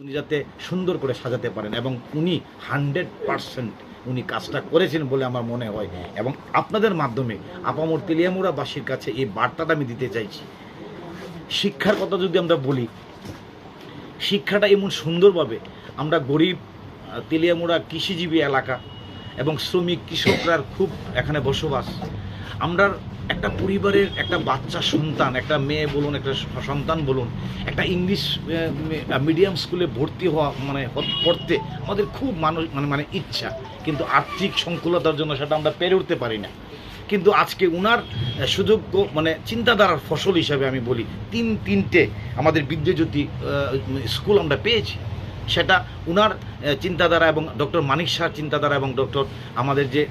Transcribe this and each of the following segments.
উনি যাতে সুন্দর করে সাজাতে পারেন এবং উনি 100% উনি কাজটা করেছেন বলে আমার মনে হয়। এবং আপনাদের মাধ্যমে আপামর তেলিয়ামুড়াবাসীর কাছে এই বার্তাটা আমি দিতে চাইছি। শিক্ষার কথা যদি আমরা বলি, শিক্ষাটা এমন সুন্দরভাবে আমরা গরিব তেলিয়ামুড়া কৃষিজীবী এলাকা এবং শ্রমিক কৃষকরা খুব এখানে বসবাস। আমরা একটা পরিবারের একটা বাচ্চা সন্তান, একটা মেয়ে বলুন, একটা সন্তান বলুন, একটা ইংলিশ মিডিয়াম স্কুলে ভর্তি হওয়া পড়তে আমাদের খুব মানে ইচ্ছা, কিন্তু আর্থিক সংকুলতার জন্য সেটা আমরা পেরে উঠতে পারি না। কিন্তু আজকে উনার সুযোগ্য চিন্তাধারার ফসল হিসাবে আমি বলি তিনটে আমাদের বিদ্যাজ্যোতি স্কুল আমরা পেয়েছি। সেটা উনার চিন্তাধারা এবং ডক্টর মানিক শাহর চিন্তাধারা এবং ডক্টর আমাদের যে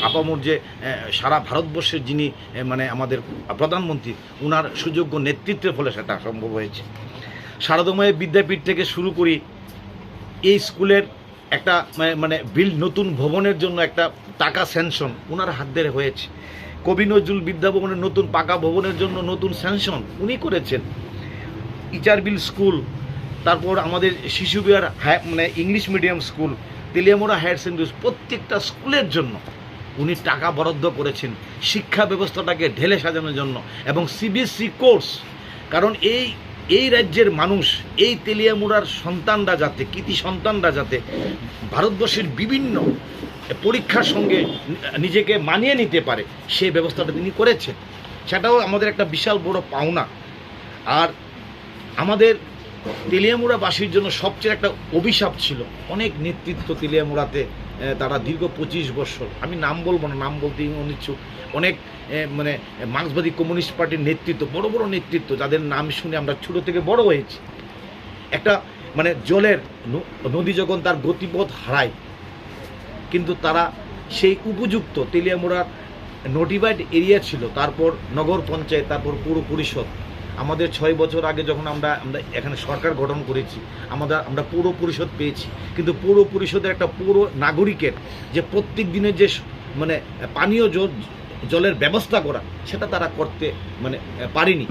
আপামর যে সারা ভারতবর্ষের যিনি আমাদের প্রধানমন্ত্রী, উনার সুযোগ্য নেতৃত্বের ফলে সেটা সম্ভব হয়েছে। শারদময় বিদ্যাপীঠ থেকে শুরু করি, এই স্কুলের একটা নতুন ভবনের জন্য একটা টাকা স্যাংশন উনার হাত ধরে হয়েছে। কবি নজরুল বিদ্যাভবনের নতুন পাকা ভবনের জন্য নতুন স্যাংশন উনি করেছেন। ইচারবিল স্কুল, তারপর আমাদের Shishu Bihar English medium school, Teliamura higher secondary, প্রত্যেকটা স্কুলের জন্য উনি টাকা বরাদ্দ করেছেন শিক্ষা ব্যবস্থাটাকে ঢেলে সাজানোর জন্য। এবং সিবিএসসি কোর্স, কারণ এই রাজ্যের মানুষ, এই তেলিয়ামুড়ার সন্তানরা যাতে, কৃতি সন্তানরা যাতে ভারতবর্ষের বিভিন্ন পরীক্ষার সঙ্গে নিজেকে মানিয়ে নিতে পারে, সেই ব্যবস্থাটা তিনি করেছেন। সেটাও আমাদের একটা বিশাল বড় পাওনা। আর আমাদের তেলিয়ামুড়াবাসীর জন্য সবচেয়ে একটা অভিশাপ ছিল, অনেক নেতৃত্ব তেলিয়ামুড়াতে তারা দীর্ঘ 25 বছর, আমি নাম বলবো না, নাম বলতে অনিচ্ছুক, অনেক মার্ক্সবাদী কমিউনিস্ট পার্টির নেতৃত্ব, বড় বড় নেতৃত্ব, যাদের নাম শুনে আমরা ছোটো থেকে বড় হয়েছি। একটা জলের নদী যখন তার গতিপথ হারায়, কিন্তু তারা সেই উপযুক্ত তেলিয়ামুড়ার নোটিফাইড এরিয়া ছিল, তারপর নগর পঞ্চায়েত, তারপর পৌর পরিষদ। আমাদের 6 বছর আগে যখন আমরা এখানে সরকার গঠন করেছি, আমরা পৌর পরিষদ পেয়েছি, কিন্তু পৌর পরিষদের একটা পৌর নাগরিকের যে প্রত্যেক দিনের যে পানীয় জলের ব্যবস্থা করা, সেটা তারা করতে পারেনি।